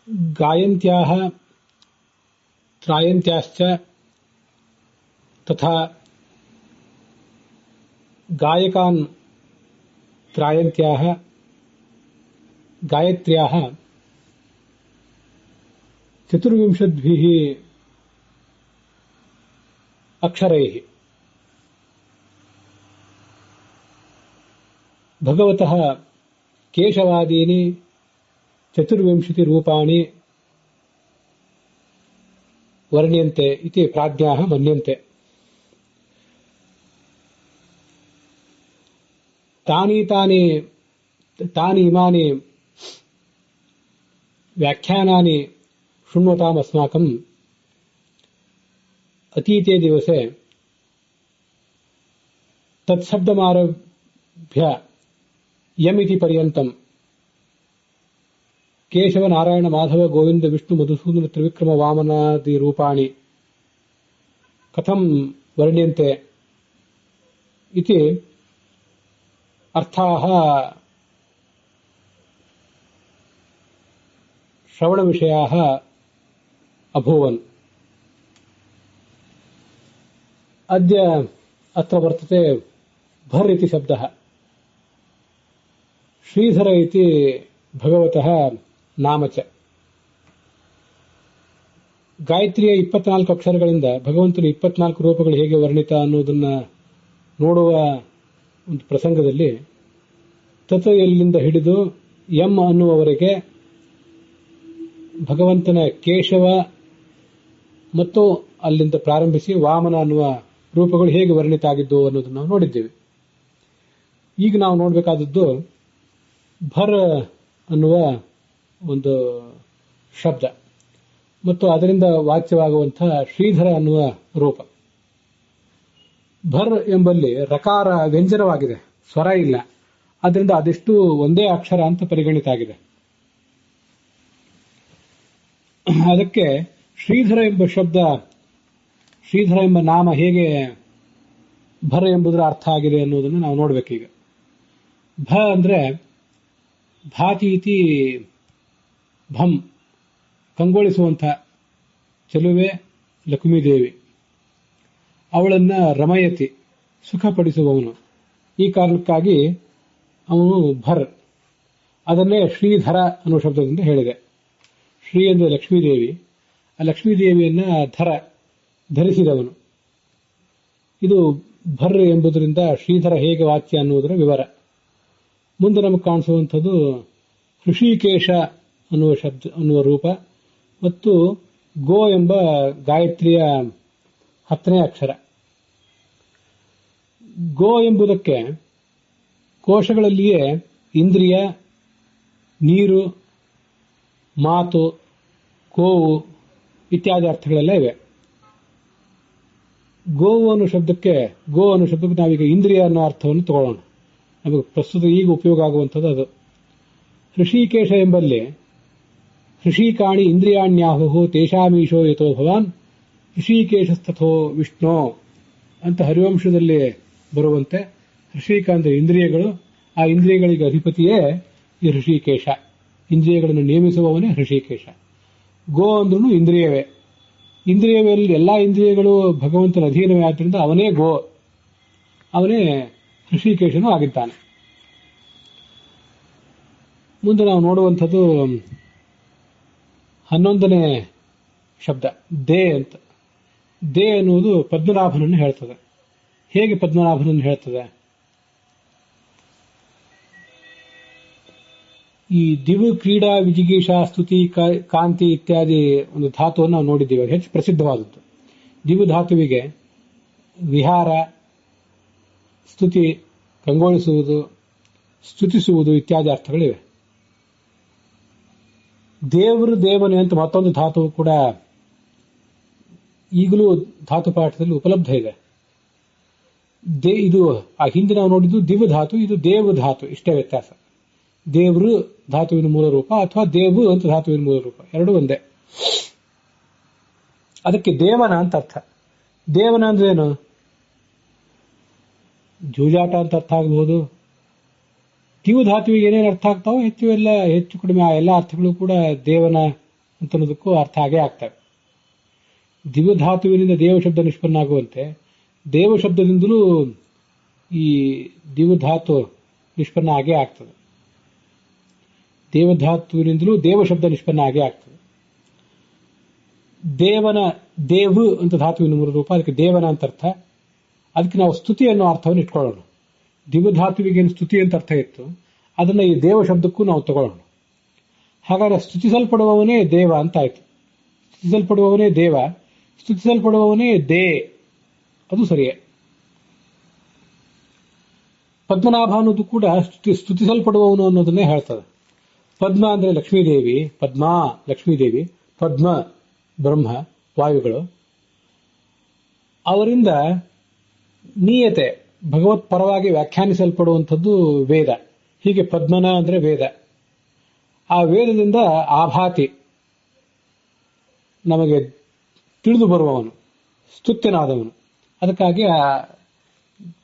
गायन्त्याः त्रायन्त्याश्च तथा गायकान् त्रायन्त्याः गायत्र्याः 24 अक्षरैः भगवतः केशवादीनि 24 रूपाणि वर्ण्यन्ते इति प्राज्ञाः मन्यन्ते। तानि इमानि व्याख्यानानि शृण्वताम् अस्माकम् अतीते दिवसे तत्शब्दमारभ्य यमिति पर्यन्तम् केशव नारायण माधव गोविंद विष्णु मधुसूदन त्रिविक्रम वामनादि रूपाणि कथं वर्ण्यन्ते इति अर्थाः श्रवणविषयाः अभूवन्। अद्य अत्र वर्तते भर् इति शब्दः। श्रीधर इति भगवतः नाम च। ಗಾಯತ್ರಿಯ 24 ಅಕ್ಷರಗಳಿಂದ ಭಗವಂತನ 24 ರೂಪಗಳು ಹೇಗೆ ವರ್ಣಿತ ಅನ್ನೋದನ್ನ ನೋಡುವ ಒಂದು ಪ್ರಸಂಗದಲ್ಲಿ ತತ್ವಯಲ್ಲಿಂದ ಹಿಡಿದು ಎಂ ಅನ್ನುವವರೆಗೆ ಭಗವಂತನ ಕೇಶವ ಮತ್ತು ಅಲ್ಲಿಂದ ಪ್ರಾರಂಭಿಸಿ ವಾಮನ ಅನ್ನುವ ರೂಪಗಳು ಹೇಗೆ ವರ್ಣಿತ ಆಗಿದ್ದು ಅನ್ನೋದನ್ನು ನಾವು ನೋಡಿದ್ದೇವೆ. ಈಗ ನಾವು ನೋಡಬೇಕಾದದ್ದು ಭರ್ ಅನ್ನುವ ಒಂದು ಶಬ್ದ ಮತ್ತು ಅದರಿಂದ ವಾಚ್ಯವಾಗುವಂತಹ ಶ್ರೀಧರ ಅನ್ನುವ ರೂಪ. ಭರ್ ಎಂಬಲ್ಲಿ ರಕಾರ ವ್ಯಂಜನವಾಗಿದೆ, ಸ್ವರ ಇಲ್ಲ. ಆದ್ದರಿಂದ ಅದೆಷ್ಟು ಒಂದೇ ಅಕ್ಷರ ಅಂತ ಪರಿಗಣಿತ ಆಗಿದೆ. ಅದಕ್ಕೆ ಶ್ರೀಧರ ಎಂಬ ಶಬ್ದ, ಶ್ರೀಧರ ಎಂಬ ನಾಮ ಹೇಗೆ ಭರ ಎಂಬುದರ ಅರ್ಥ ಆಗಿದೆ ಅನ್ನೋದನ್ನು ನಾವು ನೋಡಬೇಕೀಗ. ಭ ಅಂದ್ರೆ ಭಾತಿ ಇತಿ ಭಂ, ಕಂಗೊಳಿಸುವಂಥ ಚೆಲುವೆ ಲಕ್ಷ್ಮೀದೇವಿ. ಅವಳನ್ನ ರಮಯತಿ, ಸುಖಪಡಿಸುವವನು. ಈ ಕಾರಣಕ್ಕಾಗಿ ಅವನು ಭರ್. ಅದನ್ನೇ ಶ್ರೀಧರ ಅನ್ನುವ ಶಬ್ದದಿಂದ ಹೇಳಿದೆ. ಶ್ರೀ ಅಂದರೆ ಲಕ್ಷ್ಮೀದೇವಿ, ಆ ಲಕ್ಷ್ಮೀದೇವಿಯನ್ನ ಧರಿಸಿದವನು. ಇದು ಭರ್ ಎಂಬುದರಿಂದ ಶ್ರೀಧರ ಹೇಗೆ ವಾಚ್ಯ ಅನ್ನುವುದರ ವಿವರ. ಮುಂದೆ ನಮಗೆ ಕಾಣಿಸುವಂಥದ್ದು ಹೃಷಿಕೇಶ ಅನ್ನುವ ಶಬ್ದ ಅನ್ನುವ ರೂಪ ಮತ್ತು ಗೋ ಎಂಬ ಗಾಯತ್ರಿಯ 10ನೇ ಅಕ್ಷರ. ಗೋ ಎಂಬುದಕ್ಕೆ ಕೋಶಗಳಲ್ಲಿಯೇ ಇಂದ್ರಿಯ, ನೀರು, ಮಾತು, ಗೋವು ಇತ್ಯಾದಿ ಅರ್ಥಗಳೆಲ್ಲ ಇವೆ. ಗೋ ಅನ್ನೋ ಶಬ್ದಕ್ಕೆ ನಾವೀಗ ಇಂದ್ರಿಯ ಅನ್ನೋ ಅರ್ಥವನ್ನು ತಗೊಳ್ಳೋಣ. ನಮಗೆ ಪ್ರಸ್ತುತ ಈಗ ಉಪಯೋಗ ಆಗುವಂಥದ್ದು ಅದು. ಹೃಷಿಕೇಶ ಎಂಬಲ್ಲಿ ಹೃಷಿಕಾಣಿ ಇಂದ್ರಿಯಾಣ್ಯಾಹು ತೇಷಾಮೀಶೋ ಯಥೋ ಭವಾನ್ ಹೃಷಿಕೇಶಸ್ಥೋ ವಿಷ್ಣು ಅಂತ ಹರಿವಂಶದಲ್ಲಿ ಬರುವಂತೆ ಹೃಷಿಕ ಅಂದರೆ ಇಂದ್ರಿಯಗಳು, ಆ ಇಂದ್ರಿಯಗಳಿಗೆ ಅಧಿಪತಿಯೇ ಈ ಹೃಷಿಕೇಶ. ಇಂದ್ರಿಯಗಳನ್ನು ನೇಮಿಸುವವನೇ ಹೃಷಿಕೇಶ. ಗೋ ಅಂದ್ರೂ ಇಂದ್ರಿಯವೇ. ಇಂದ್ರಿಯದಲ್ಲಿ ಎಲ್ಲಾ ಇಂದ್ರಿಯಗಳು ಭಗವಂತನ ಅಧೀನವೇ ಆದ್ದರಿಂದ ಅವನೇ ಗೋ, ಅವನೇ ಹೃಷಿಕೇಶನೂ ಆಗಿದ್ದಾನೆ. ಮುಂದೆ ನಾವು ನೋಡುವಂಥದ್ದು 11ನೇ ಶಬ್ದ ದೇ ಅಂತ. ದೇ ಎನ್ನುವುದು ಪದ್ಮನಾಭನನ್ನು ಹೇಳ್ತದೆ. ಹೇಗೆ ಪದ್ಮನಾಭನನ್ನು ಹೇಳ್ತದೆ? ಈ ದಿವು, ಕ್ರೀಡಾ, ವಿಜಿಗೀಷಾ, ಸ್ತುತಿ, ಕಾಂತಿ ಇತ್ಯಾದಿ ಒಂದು ಧಾತುವನ್ನು ನಾವು ನೋಡಿದ್ದೇವೆ. ಅದು ಹೆಚ್ಚು ಪ್ರಸಿದ್ಧವಾದದ್ದು. ದಿವು ಧಾತುವಿಗೆ ವಿಹಾರ, ಸ್ತುತಿ, ಕಂಗೊಳಿಸುವುದು, ಸ್ತುತಿಸುವುದು ಇತ್ಯಾದಿ ಅರ್ಥಗಳಿವೆ. ದೇವರು, ದೇವನೇ ಅಂತ ಮತ್ತೊಂದು ಧಾತು ಕೂಡ ಈಗಲೂ ಧಾತು ಪಾಠದಲ್ಲಿ ಉಪಲಬ್ಧ ಇದೆ. ಇದು ಆ ಹಿಂದೆ ನಾವು ನೋಡಿದ್ದು ದಿವ್ ಧಾತು, ಇದು ದೇವ ಧಾತು, ಇಷ್ಟೇ ವ್ಯತ್ಯಾಸ. ದೇವರು ಧಾತುವಿನ ಮೂಲ ರೂಪ ಅಥವಾ ದೇವು ಅಂತ ಧಾತುವಿನ ಮೂಲ ರೂಪ, ಎರಡೂ ಒಂದೇ. ಅದಕ್ಕೆ ದೇವನ ಅಂತ ಅರ್ಥ. ದೇವನ ಅಂದ್ರೆ ಏನು? ಜೂಜಾಟ ಅಂತ ಅರ್ಥ ಆಗಬಹುದು. ದಿವು ಧಾತುವಿಗೆ ಏನೇನು ಅರ್ಥ ಆಗ್ತಾವೋ ಹೆಚ್ಚು ಕಡಿಮೆ ಆ ಎಲ್ಲ ಅರ್ಥಗಳು ಕೂಡ ದೇವನ ಅಂತ ಅನ್ನೋದಕ್ಕೂ ಅರ್ಥ ಆಗೇ ಆಗ್ತವೆ. ದಿವಧಾತುವಿನಿಂದ ದೇವಶಬ್ದ ನಿಷ್ಪನ್ನ ಆಗುವಂತೆ ದೇವಶಬ್ದದಿಂದಲೂ ಈ ದಿವಧಾತು ನಿಷ್ಪನ್ನ ಆಗೇ ಆಗ್ತದೆ. ದೇವಧಾತುವಿನಿಂದಲೂ ದೇವಶಬ್ದ ನಿಷ್ಪನ್ನ ಆಗೇ ಆಗ್ತದೆ. ದೇವನ ದೇವ್ ಅಂತ ಧಾತುವಿನ ಮೂಲ ರೂಪ, ಅದಕ್ಕೆ ದೇವನ ಅಂತ ಅರ್ಥ. ಅದಕ್ಕೆ ನಾವು ಸ್ತುತಿ ಅನ್ನೋ ಅರ್ಥವನ್ನು ಇಟ್ಕೊಳ್ಳೋಣ. ದಿವಧಾತುವಿಗೆ ಸ್ತುತಿ ಅಂತ ಅರ್ಥ ಇತ್ತು, ಅದನ್ನ ಈ ದೇವ ಶಬ್ದಕ್ಕೂ ನಾವು ತಗೊಳ್ಳೋಣ. ಹಾಗಾದ್ರೆ ಸ್ತುತಿಸಲ್ಪಡುವವನೇ ದೇವ ಅಂತ ಆಯ್ತು. ಸ್ತುತಿಸಲ್ಪಡುವವನೇ ದೇವ, ಸ್ತುತಿಸಲ್ಪಡುವವನೇ ಅದು ಸರಿಯೇ. ಪದ್ಮನಾಭ ಅನ್ನೋದು ಕೂಡ ಸ್ತುತಿಸಲ್ಪಡುವವನು ಅನ್ನೋದನ್ನೇ ಹೇಳ್ತದೆ. ಪದ್ಮ ಅಂದ್ರೆ ಲಕ್ಷ್ಮೀದೇವಿ, ಪದ್ಮಾ ಲಕ್ಷ್ಮೀದೇವಿ, ಪದ್ಮ ಬ್ರಹ್ಮ ವಾಯುಗಳು. ಅವರಿಂದ ನೀಯತೆ ಭಗವತ್ ಪರವಾಗಿ ವ್ಯಾಖ್ಯಾನಿಸಲ್ಪಡುವಂಥದ್ದು ವೇದ. ಹೀಗೆ ಪದ್ಮನ ಅಂದ್ರೆ ವೇದ. ಆ ವೇದದಿಂದ ಆಭಾತಿ ನಮಗೆ ತಿಳಿದು ಬರುವವನು, ಸ್ತುತ್ಯನಾದವನು. ಅದಕ್ಕಾಗಿ ಆ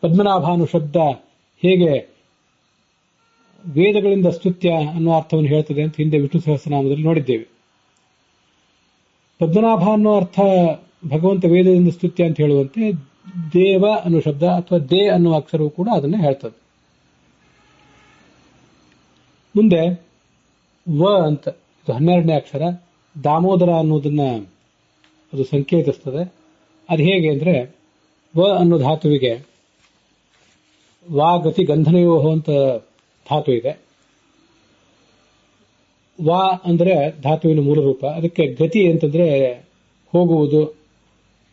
ಪದ್ಮನಾಭಾನು ಶಬ್ದ ಹೇಗೆ ವೇದಗಳಿಂದ ಸ್ತುತ್ಯ ಅನ್ನೋ ಅರ್ಥವನ್ನು ಹೇಳ್ತದೆ ಅಂತ ಹಿಂದೆ ವಿಷ್ಣು ಸಹಸ್ರನಾಮದಲ್ಲಿ ನೋಡಿದ್ದೇವೆ. ಪದ್ಮನಾಭ ಅನ್ನೋ ಅರ್ಥ ಭಗವಂತ ವೇದದಿಂದ ಸ್ತುತ್ಯ ಅಂತ ಹೇಳುವಂತೆ ದೇವ ಅನ್ನೋ ಶಬ್ದ ಅಥವಾ ದೇ ಅನ್ನೋ ಅಕ್ಷರವು ಕೂಡ ಅದನ್ನೇ ಹೇಳ್ತದೆ. ಮುಂದೆ ವ ಅಂತ, ಇದು 12ನೇ ಅಕ್ಷರ. ದಾಮೋದರ ಅನ್ನೋದನ್ನ ಅದು ಸಂಕೇತಿಸ್ತದೆ. ಅದು ಹೇಗೆ ಅಂದ್ರೆ ವ ಅನ್ನೋ ಧಾತುವಿಗೆ ವಾ ಗತಿ ಗಂಧನಯೋಹ ಅಂತ ಧಾತು ಇದೆ. ವಾ ಅಂದ್ರೆ ಧಾತುವಿನ ಮೂಲ ರೂಪ. ಅದಕ್ಕೆ ಗತಿ ಅಂತಂದ್ರೆ ಹೋಗುವುದು.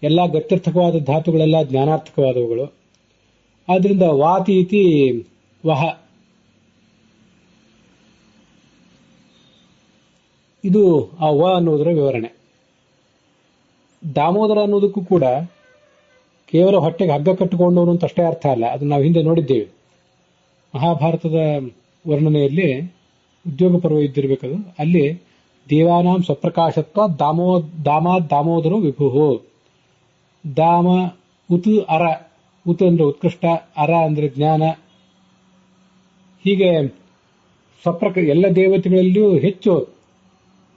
ಎಲ್ಲ ಗತ್ಯರ್ಥಕವಾದ ಧಾತುಗಳೆಲ್ಲ ಜ್ಞಾನಾರ್ಥಕವಾದವುಗಳು. ಆದ್ರಿಂದ ವಾತಿ ಇತಿ ವಹ. ಇದು ಆ ವ ಅನ್ನೋದರ ವಿವರಣೆ. ದಾಮೋದರ ಅನ್ನೋದಕ್ಕೂ ಕೂಡ ಕೇವಲ ಹೊಟ್ಟೆಗೆ ಹಗ್ಗ ಕಟ್ಟಿಕೊಂಡವನು ಅಂತ ಅಷ್ಟೇ ಅರ್ಥ ಅಲ್ಲ. ಅದನ್ನು ನಾವು ಹಿಂದೆ ನೋಡಿದ್ದೇವೆ. ಮಹಾಭಾರತದ ವರ್ಣನೆಯಲ್ಲಿ ಉದ್ಯೋಗ ಪರ್ವ ಇದ್ದಿರಬೇಕದು. ಅಲ್ಲಿ ದೇವಾನಾಂ ಸ್ವಪ್ರಕಾಶತ್ವ ದಾಮಾತ್ ದಾಮೋದರೋ ವಿಭು. ದಾಮ ಉತ್ ಅರ, ಉತ್ ಅಂದ್ರೆ ಉತ್ಕೃಷ್ಟ, ಅರ ಅಂದ್ರೆ ಜ್ಞಾನ. ಹೀಗೆ ಎಲ್ಲ ದೇವತೆಗಳಲ್ಲಿಯೂ ಹೆಚ್ಚು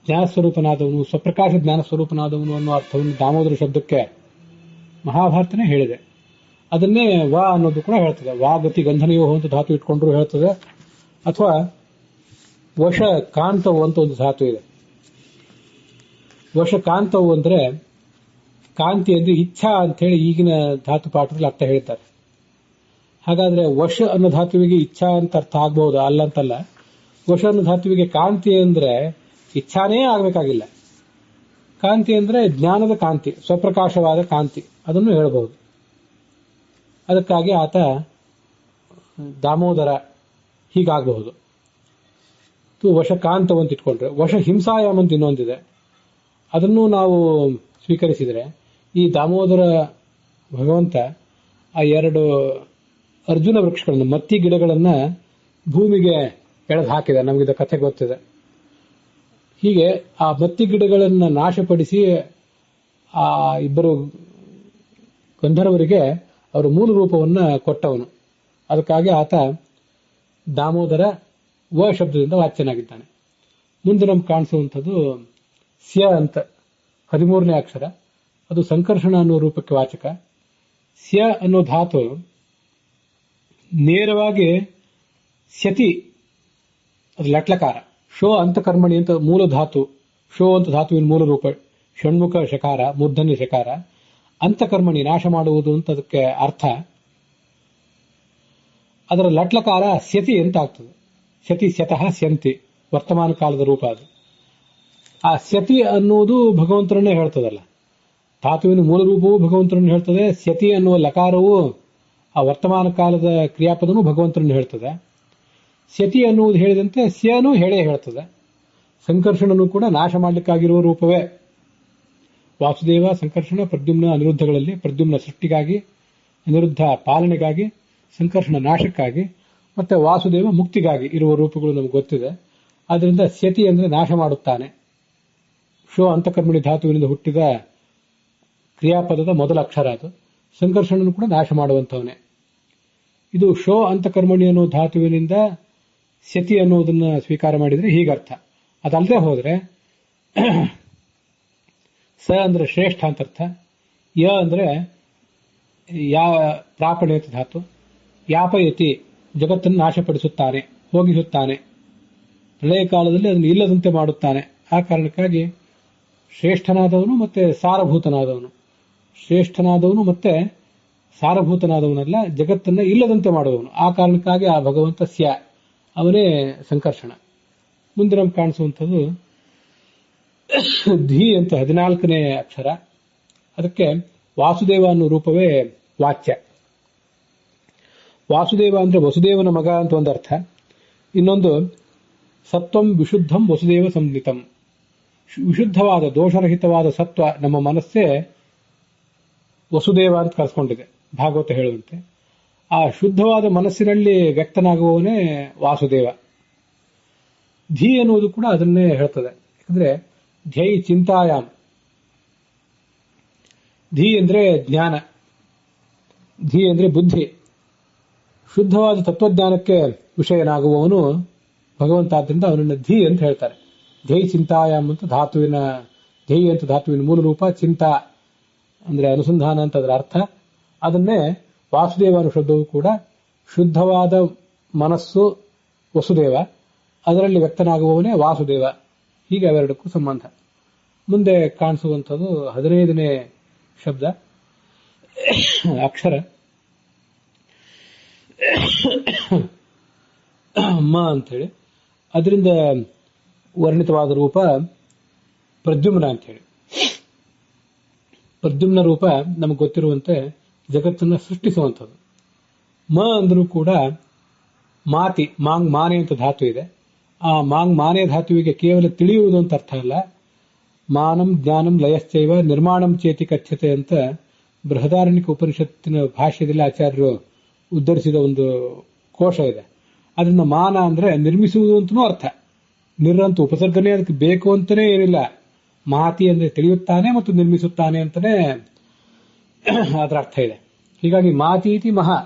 ಜ್ಞಾನಸ್ವರೂಪನಾದವನು, ಸ್ವಪ್ರಕಾಶ ಜ್ಞಾನ ಸ್ವರೂಪನಾದವನು ಅನ್ನೋ ಅರ್ಥವನ್ನು ದಾಮೋದರ ಶಬ್ದಕ್ಕೆ ಮಹಾಭಾರತನೇ ಹೇಳಿದೆ. ಅದನ್ನೇ ವಾ ಅನ್ನೋದು ಕೂಡ ಹೇಳ್ತದೆ. ವಾ ಗತಿ ಗಂಧನಯೋಹ ಅಂತ ಧಾತು ಇಟ್ಕೊಂಡ್ರು ಹೇಳ್ತದೆ. ಅಥವಾ ವಶ ಕಾಂತವು ಅಂತ ಒಂದು ಧಾತು ಇದೆ. ವಶ ಕಾಂತವು ಅಂದ್ರೆ ಕಾಂತಿ ಅಂದ್ರೆ ಇಚ್ಛಾ ಅಂತ ಹೇಳಿ ಈಗಿನ ಧಾತು ಪಾಠದಲ್ಲಿ ಅರ್ಥ ಹೇಳ್ತಾರೆ. ಹಾಗಾದ್ರೆ ವಶ ಅನ್ನೋ ಧಾತುವಿಗೆ ಇಚ್ಛಾ ಅಂತ ಅರ್ಥ ಆಗಬಹುದು, ಅಲ್ಲಂತಲ್ಲ. ವಶ ಅನ್ನೋ ಧಾತುವಿಗೆ ಕಾಂತಿ ಅಂದ್ರೆ ಇಚ್ಛಾನೇ ಆಗಬೇಕಾಗಿಲ್ಲ. ಕಾಂತಿ ಅಂದ್ರೆ ಜ್ಞಾನದ ಕಾಂತಿ, ಸ್ವಪ್ರಕಾಶವಾದ ಕಾಂತಿ, ಅದನ್ನು ಹೇಳಬಹುದು. ಅದಕ್ಕಾಗಿ ಆತ ದಾಮೋದರ ಹೀಗಾಗಬಹುದು. ವಶ ಕಾಂತವಂತ ಇಟ್ಕೊಂಡ್ರೆ, ವಶ ಹಿಂಸಾಯಾಮ್ ಅಂತ ಇನ್ನೊಂದಿದೆ. ಅದನ್ನು ನಾವು ಸ್ವೀಕರಿಸಿದರೆ ಈ ದಾಮೋದರ ಭಗವಂತ ಆ 2 ಅರ್ಜುನ ವೃಕ್ಷಗಳನ್ನು, ಮತ್ತಿ ಗಿಡಗಳನ್ನ ಭೂಮಿಗೆ ಎಳೆದು ಹಾಕಿದ. ನಮಗಿದ ಕಥೆ ಗೊತ್ತಿದೆ. ಹೀಗೆ ಆ ಮತ್ತಿ ಗಿಡಗಳನ್ನು ನಾಶಪಡಿಸಿ ಆ ಇಬ್ಬರು ಗಂಧರ್ವರಿಗೆ ಅವರ ಮೂಲ ರೂಪವನ್ನ ಕೊಟ್ಟವನು. ಅದಕ್ಕಾಗಿ ಆತ ದಾಮೋದರ ವ ಶಬ್ದದಿಂದ ವಾಚ್ಯನಾಗಿದ್ದಾನೆ. ಮುಂದೆ ನಮ್ಗೆ ಕಾಣಿಸುವಂಥದ್ದು ಸ್ಯ ಅಂತ 13ನೇ ಅಕ್ಷರ. ಅದು ಸಂಕರ್ಷಣ ಅನ್ನೋ ರೂಪಕ್ಕೆ ವಾಚಕ. ಸ್ಯ ಅನ್ನೋ ಧಾತು ನೇರವಾಗಿ ಸ್ಯತಿ, ಅದು ಲಟ್ಲಕಾರ. ಶೋ ಅಂತಕರ್ಮಣಿ ಅಂತ ಮೂಲ ಧಾತು. ಶೋ ಅಂತ ಧಾತುವಿನ ಮೂಲ ರೂಪ. ಷಣ್ಮುಖ ಶಕಾರ, ಮೂರ್ಧನ್ಯ ಶಕಾರ. ಅಂತಕರ್ಮಣಿ ನಾಶ ಮಾಡುವುದು ಅಂತ ಅದಕ್ಕೆ ಅರ್ಥ. ಅದರ ಲಟ್ಲಕಾರ ಸ್ಯತಿ ಅಂತ ಆಗ್ತದೆ. ಸ್ಯತಿ, ಸ್ಯತಃ, ಸ್ಯಂತಿ, ವರ್ತಮಾನ ಕಾಲದ ರೂಪ ಅದು. ಆ ಸ್ಯತಿ ಅನ್ನುವುದು ಭಗವಂತರನ್ನೇ ಹೇಳ್ತದಲ್ಲ. ಧಾತುವಿನ ಮೂಲ ರೂಪವೂ ಭಗವಂತರನ್ನು ಹೇಳ್ತದೆ. ಸ್ಯತಿ ಅನ್ನುವ ಲಕಾರವು ಆ ವರ್ತಮಾನ ಕಾಲದ ಕ್ರಿಯಾಪದನೂ ಭಗವಂತರನ್ನು ಹೇಳ್ತದೆ. ಸ್ಯತಿ ಅನ್ನುವುದು ಹೇಳಿದಂತೆ ಸ್ಯನೂ ಹೇಳೇ ಹೇಳ್ತದೆ. ಸಂಕರ್ಷಣನು ಕೂಡ ನಾಶ ಮಾಡಲಿಕ್ಕಾಗಿರುವ ರೂಪವೇ. ವಾಸುದೇವ, ಸಂಕರ್ಷಣ, ಪ್ರದ್ಯುಮ್ನ, ಅನಿರುದ್ಧಗಳಲ್ಲಿ ಪ್ರದ್ಯುಮ್ನ ಸೃಷ್ಟಿಗಾಗಿ, ಅನಿರುದ್ಧ ಪಾಲನೆಗಾಗಿ, ಸಂಕರ್ಷಣ ನಾಶಕ್ಕಾಗಿ, ಮತ್ತೆ ವಾಸುದೇವ ಮುಕ್ತಿಗಾಗಿ ಇರುವ ರೂಪಗಳು ನಮಗೆ ಗೊತ್ತಿದೆ. ಆದ್ದರಿಂದ ಸ್ಯತಿ ಅಂದ್ರೆ ನಾಶ ಮಾಡುತ್ತಾನೆ. ಶೋ ಅಂತಕರ್ಮಣಿ ಧಾತುವಿನಿಂದ ಹುಟ್ಟಿದ ಕ್ರಿಯಾಪದದ ಮೊದಲ ಅಕ್ಷರ ಅದು. ಸಂಕರ್ಷಣನು ಕೂಡ ನಾಶ ಮಾಡುವಂತವನೇ. ಇದು ಶೋ ಅಂತಕರ್ಮಣಿ ಅನ್ನೋ ಧಾತುವಿನಿಂದ ಸ್ಯತಿ ಅನ್ನೋದನ್ನ ಸ್ವೀಕಾರ ಮಾಡಿದ್ರೆ ಹೀಗರ್ಥ. ಅದಲ್ಲದೆ ಹೋದ್ರೆ ಸ ಅಂದ್ರೆ ಶ್ರೇಷ್ಠ ಅಂತ ಅರ್ಥ. ಯ ಅಂದ್ರೆ ಪ್ರಾಪಣೆ ಅಂತ ಧಾತು. ಯಾಪಯತಿ ಜಗತ್ತನ್ನು ನಾಶಪಡಿಸುತ್ತಾನೆ, ಹೋಗಿಸುತ್ತಾನೆ, ಪ್ರಳಯ ಕಾಲದಲ್ಲಿ ಅದನ್ನು ಇಲ್ಲದಂತೆ ಮಾಡುತ್ತಾನೆ. ಆ ಕಾರಣಕ್ಕಾಗಿ ಶ್ರೇಷ್ಠನಾದವನು ಮತ್ತೆ ಸಾರಭೂತನಾದವನು, ಶ್ರೇಷ್ಠನಾದವನು ಮತ್ತೆ ಸಾರಭೂತನಾದವನಲ್ಲ, ಜಗತ್ತನ್ನ ಇಲ್ಲದಂತೆ ಮಾಡುವವನು. ಆ ಕಾರಣಕ್ಕಾಗಿ ಆ ಭಗವಂತ ಸ್ಯ, ಅವನೇ ಸಂಕರ್ಷಣ. ಮುಂದೆ ನಮ್ಗೆ ಕಾಣಿಸುವಂಥದ್ದು ಧಿ ಅಂತ 14ನೇ ಅಕ್ಷರ. ಅದಕ್ಕೆ ವಾಸುದೇವ ಅನ್ನೋ ರೂಪವೇ ವಾಚ್ಯ. ವಾಸುದೇವ ಅಂದ್ರೆ ವಸುದೇವನ ಮಗ ಅಂತ ಒಂದರ್ಥ. ಇನ್ನೊಂದು ಸತ್ವಂ ವಿಶುದ್ಧಂ ವಸುದೇವ ಸಂಹಿತಂ, ವಿಶುದ್ಧವಾದ ದೋಷರಹಿತವಾದ ಸತ್ವ ನಮ್ಮ ಮನಸ್ಸೇ ವಸುದೇವ ಅಂತ ಕರೆಸ್ಕೊಂಡಿದೆ ಭಾಗವತ ಹೇಳುವಂತೆ. ಆ ಶುದ್ಧವಾದ ಮನಸ್ಸಿನಲ್ಲಿ ವ್ಯಕ್ತನಾಗುವವನೇ ವಾಸುದೇವ. ಧಿ ಎನ್ನುವುದು ಕೂಡ ಅದನ್ನೇ ಹೇಳ್ತದೆ. ಯಾಕಂದ್ರೆ ಧ್ಯೈ ಚಿಂತಾಯಾಮ್, ಧಿ ಅಂದ್ರೆ ಜ್ಞಾನ, ಧಿ ಅಂದ್ರೆ ಬುದ್ಧಿ. ಶುದ್ಧವಾದ ತತ್ವಜ್ಞಾನಕ್ಕೆ ವಿಷಯನಾಗುವವನು ಭಗವಂತ. ಆದ್ದರಿಂದ ಅವನನ್ನು ಧಿ ಅಂತ ಹೇಳ್ತಾರೆ. ಧ್ಯೈ ಚಿಂತಾಯಾಮ್ ಅಂತ ಧಾತುವಿನ, ಧ್ಯೈ ಅಂತ ಧಾತುವಿನ ಮೂಲ ರೂಪ, ಚಿಂತಾ ಅಂದ್ರೆ ಅನುಸಂಧಾನ ಅಂತ ಅದರ ಅರ್ಥ. ಅದನ್ನೇ ವಾಸುದೇವ ಅನ್ನೋ ಶಬ್ದವು ಕೂಡ ಶುದ್ಧವಾದ ಮನಸ್ಸು ವಸುದೇವ, ಅದರಲ್ಲಿ ವ್ಯಕ್ತನಾಗುವವನೇ ವಾಸುದೇವ. ಹೀಗೆ ಅವೆರಡಕ್ಕೂ ಸಂಬಂಧ. ಮುಂದೆ ಕಾಣಿಸುವಂಥದ್ದು 15ನೇ ಶಬ್ದ ಅಕ್ಷರ ಮ ಅಂತೇಳಿ. ಅದರಿಂದ ವರ್ಣಿತವಾದ ರೂಪ ಪ್ರದ್ಯುಮ್ನ ಅಂತೇಳಿ. ಪ್ರದ್ಯುಮ್ನ ರೂಪ ನಮಗೆ ಗೊತ್ತಿರುವಂತೆ ಜಗತ್ತನ್ನು ಸೃಷ್ಟಿಸುವಂಥದ್ದು. ಮ ಅಂದ್ರೂ ಕೂಡ ಮಾತಿ, ಮಾಂಗ್ ಮಾನೆ ಅಂತ ಧಾತು ಇದೆ. ಆ ಮಾಂಗ್ ಮಾನೆ ಧಾತುವಿಗೆ ಕೇವಲ ತಿಳಿಯುವುದು ಅಂತ ಅರ್ಥ ಅಲ್ಲ. ಮಾನಂ ಜ್ಞಾನಂ ಲಯಶ್ಚೈವ ನಿರ್ಮಾಣಂ ಚೇತಿ ಕಥ್ಯತೆ ಅಂತ ಬೃಹದಾರಣ್ಯಕ ಉಪನಿಷತ್ತಿನ ಭಾಷ್ಯದಲ್ಲಿ ಆಚಾರ್ಯರು ಉದ್ಧರಿಸಿದ ಒಂದು ಕೋಶ ಇದೆ. ಅದರಿಂದ ಮಾನ ಅಂದ್ರೆ ನಿರ್ಮಿಸುವುದು ಅಂತನೂ ಅರ್ಥ. ನಿರಂತ ಉಪಸರ್ಗನೆ ಅದಕ್ಕೆ ಬೇಕು ಅಂತಾನೆ ಏನಿಲ್ಲ. ಮಾತಿ ಅಂದ್ರೆ ತಿಳಿಯುತ್ತಾನೆ ಮತ್ತು ನಿರ್ಮಿಸುತ್ತಾನೆ ಅಂತಾನೆ ಅದರ ಅರ್ಥ ಇದೆ. ಹೀಗಾಗಿ ಮಾತೀತಿ ಮಹಾ,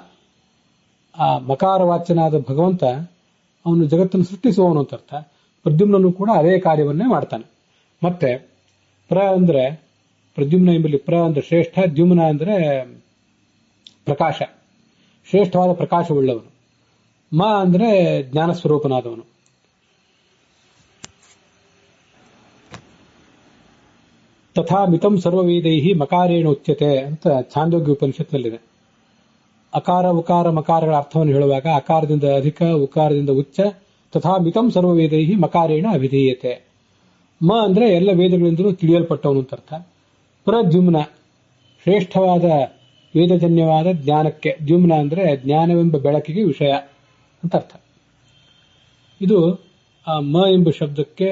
ಆ ಮಕಾರ ವಾಚ್ಯನಾದ ಭಗವಂತ ಅವನು ಜಗತ್ತನ್ನು ಸೃಷ್ಟಿಸುವವನು ಅಂತ ಅರ್ಥ. ಪ್ರದ್ಯುಮ್ನನು ಕೂಡ ಅದೇ ಕಾರ್ಯವನ್ನೇ ಮಾಡ್ತಾನೆ. ಮತ್ತೆ ಪ್ರ ಅಂದ್ರೆ ಪ್ರದ್ಯುಮ್ನ ಎಂಬಲ್ಲಿ ಪ್ರ ಅಂದ್ರೆ ಶ್ರೇಷ್ಠ, ದ್ಯುಮ್ನ ಅಂದ್ರೆ ಪ್ರಕಾಶ, ಶ್ರೇಷ್ಠವಾದ ಪ್ರಕಾಶವುಳ್ಳವನು. ಮ ಅಂದ್ರೆ ಜ್ಞಾನ ಸ್ವರೂಪನಾದವನು. ತಥಾ ಮಿತಂ ಸರ್ವವೇದೈಹಿ ಮಕಾರೇಣ ಉಚ್ಯತೆ ಅಂತ ಛಾಂದೋಗ್ಯ ಉಪನಿಷತ್ನಲ್ಲಿದೆ. ಅಕಾರ ಉಕಾರ ಮಕಾರಗಳ ಅರ್ಥವನ್ನು ಹೇಳುವಾಗ ಅಕಾರದಿಂದ ಅಧಿಕ, ಉಕಾರದಿಂದ ಉಚ್ಚ. ತಥಾ ಮಿತಂ ಸರ್ವವೇದೈಹಿ ಮಕಾರೇಣ ಅಭಿಧೀಯತೆ. ಮ ಅಂದ್ರೆ ಎಲ್ಲ ವೇದಗಳಿಂದಲೂ ತಿಳಿಯಲ್ಪಟ್ಟವನು ಅಂತ ಅರ್ಥ. ಪ್ರದ್ಯುಮ್ನ ಶ್ರೇಷ್ಠವಾದ ವೇದಜನ್ಯವಾದ ಜ್ಞಾನಕ್ಕೆ, ದ್ಯುಮ್ನ ಅಂದ್ರೆ ಜ್ಞಾನವೆಂಬ ಬೆಳಕಿಗೆ ವಿಷಯ ಅಂತ ಅರ್ಥ. ಇದು ಆ ಮ ಎಂಬ ಶಬ್ದಕ್ಕೆ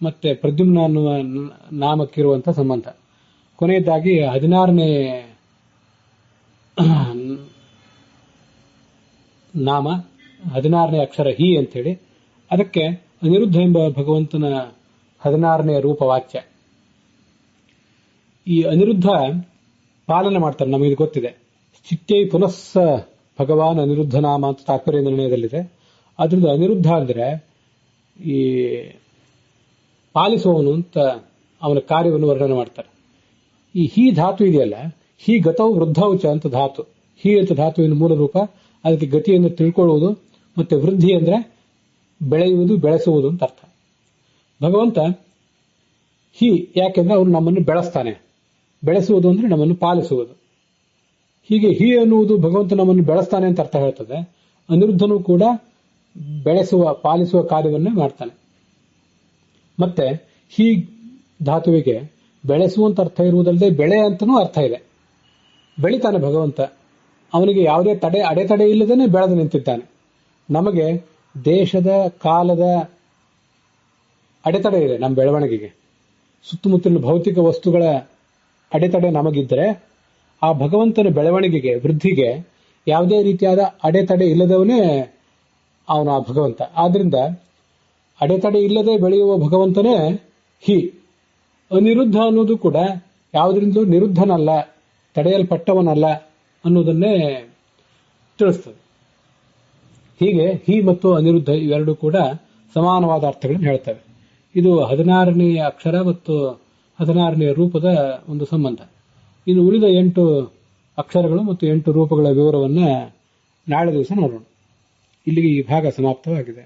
ಮತ್ತೆ ಪ್ರದ್ಯುಮ್ನ ಅನ್ನುವ ನಾಮಕ್ಕಿರುವಂತಹ ಸಂಬಂಧ. ಕೊನೆಯದಾಗಿ 16ನೇ ನಾಮ, 16ನೇ ಅಕ್ಷರ ಹಿ ಅಂತೇಳಿ. ಅದಕ್ಕೆ ಅನಿರುದ್ಧ ಎಂಬ ಭಗವಂತನ 16ನೇ ರೂಪವಾಚ್ಯ. ಈ ಅನಿರುದ್ಧ ಪಾಲನೆ ಮಾಡ್ತಾರೆ, ನಮಗೆ ಗೊತ್ತಿದೆ. ಚಿತ್ತೈ ಪುನಸ್ಸ ಭಗವಾನ್ ಅನಿರುದ್ಧ ನಾಮ ಅಂತ ತಾತ್ಪರ್ಯ ನಿರ್ಣಯದಲ್ಲಿದೆ. ಅದರಿಂದ ಅನಿರುದ್ಧ ಅಂದ್ರೆ ಈ ಪಾಲಿಸುವವನು ಅಂತ ಅವನ ಕಾರ್ಯವನ್ನು ವರ್ಣನೆ ಮಾಡ್ತಾರೆ. ಈ ಹಿ ಧಾತು ಇದೆಯಲ್ಲ, ಹಿ ಗತವು ವೃದ್ಧೌಚ ಅಂತ ಧಾತು. ಹಿ ಅಂತ ಧಾತುವಿನ ಮೂಲ ರೂಪ. ಅದಕ್ಕೆ ಗತಿಯನ್ನು ತಿಳ್ಕೊಳ್ಳುವುದು, ಮತ್ತೆ ವೃದ್ಧಿ ಅಂದ್ರೆ ಬೆಳೆಯುವುದು, ಬೆಳೆಸುವುದು ಅಂತ ಅರ್ಥ. ಭಗವಂತ ಹಿ ಯಾಕೆಂದ್ರೆ ಅವನು ನಮ್ಮನ್ನು ಬೆಳೆಸ್ತಾನೆ, ಬೆಳೆಸುವುದು ಅಂದ್ರೆ ನಮ್ಮನ್ನು ಪಾಲಿಸುವುದು. ಹೀಗೆ ಹಿ ಅನ್ನುವುದು ಭಗವಂತ ನಮ್ಮನ್ನು ಬೆಳೆಸ್ತಾನೆ ಅಂತ ಅರ್ಥ ಹೇಳ್ತದೆ. ಅನಿರುದ್ಧನೂ ಕೂಡ ಬೆಳೆಸುವ, ಪಾಲಿಸುವ ಕಾರ್ಯವನ್ನೇ ಮಾಡ್ತಾನೆ. ಮತ್ತೆ ಹಿ ಧಾತುವಿಗೆ ಬೆಳೆಸುವಂತ ಅರ್ಥ ಇರುವುದಲ್ಲದೆ ಬೆಳೆ ಅಂತನೂ ಅರ್ಥ ಇದೆ. ಬೆಳಿತಾನೆ ಭಗವಂತ, ಅವನಿಗೆ ಯಾವುದೇ ಅಡೆತಡೆ ಇಲ್ಲದೇನೆ ಬೆಳೆದು ನಿಂತಿದ್ದಾನೆ. ನಮಗೆ ದೇಶದ ಕಾಲದ ಅಡೆತಡೆ ಇದೆ ನಮ್ಮ ಬೆಳವಣಿಗೆಗೆ. ಸುತ್ತಮುತ್ತಲಿನ ಭೌತಿಕ ವಸ್ತುಗಳ ಅಡೆತಡೆ ನಮಗಿದ್ರೆ, ಆ ಭಗವಂತನ ಬೆಳವಣಿಗೆಗೆ, ವೃದ್ಧಿಗೆ ಯಾವುದೇ ರೀತಿಯಾದ ಅಡೆತಡೆ ಇಲ್ಲದವನೇ ಅವನು ಆ ಭಗವಂತ. ಆದ್ರಿಂದ ಅಡೆತಡೆ ಇಲ್ಲದೆ ಬೆಳೆಯುವ ಭಗವಂತನೇ ಹಿ. ಅನಿರುದ್ಧ ಅನ್ನೋದು ಕೂಡ ಯಾವುದರಿಂದಲೂ ನಿರುದ್ಧನಲ್ಲ, ತಡೆಯಲ್ಪಟ್ಟವನಲ್ಲ ಅನ್ನೋದನ್ನೇ ತಿಳಿಸ್ತದೆ. ಹೀಗೆ ಹಿ ಮತ್ತು ಅನಿರುದ್ಧ ಇವೆರಡೂ ಕೂಡ ಸಮಾನವಾದ ಅರ್ಥಗಳನ್ನು ಹೇಳ್ತವೆ. ಇದು 16ನೇ ಅಕ್ಷರ ಮತ್ತು 16ನೇ ರೂಪದ ಒಂದು ಸಂಬಂಧ. ಇನ್ನು ಉಳಿದ 8 ಅಕ್ಷರಗಳು ಮತ್ತು 8 ರೂಪಗಳ ವಿವರವನ್ನ ನಾಳೆ ದಿವಸ ನೋಡೋಣ. ಇಲ್ಲಿಗೆ ಈ ಭಾಗ ಸಮಾಪ್ತವಾಗಿದೆ.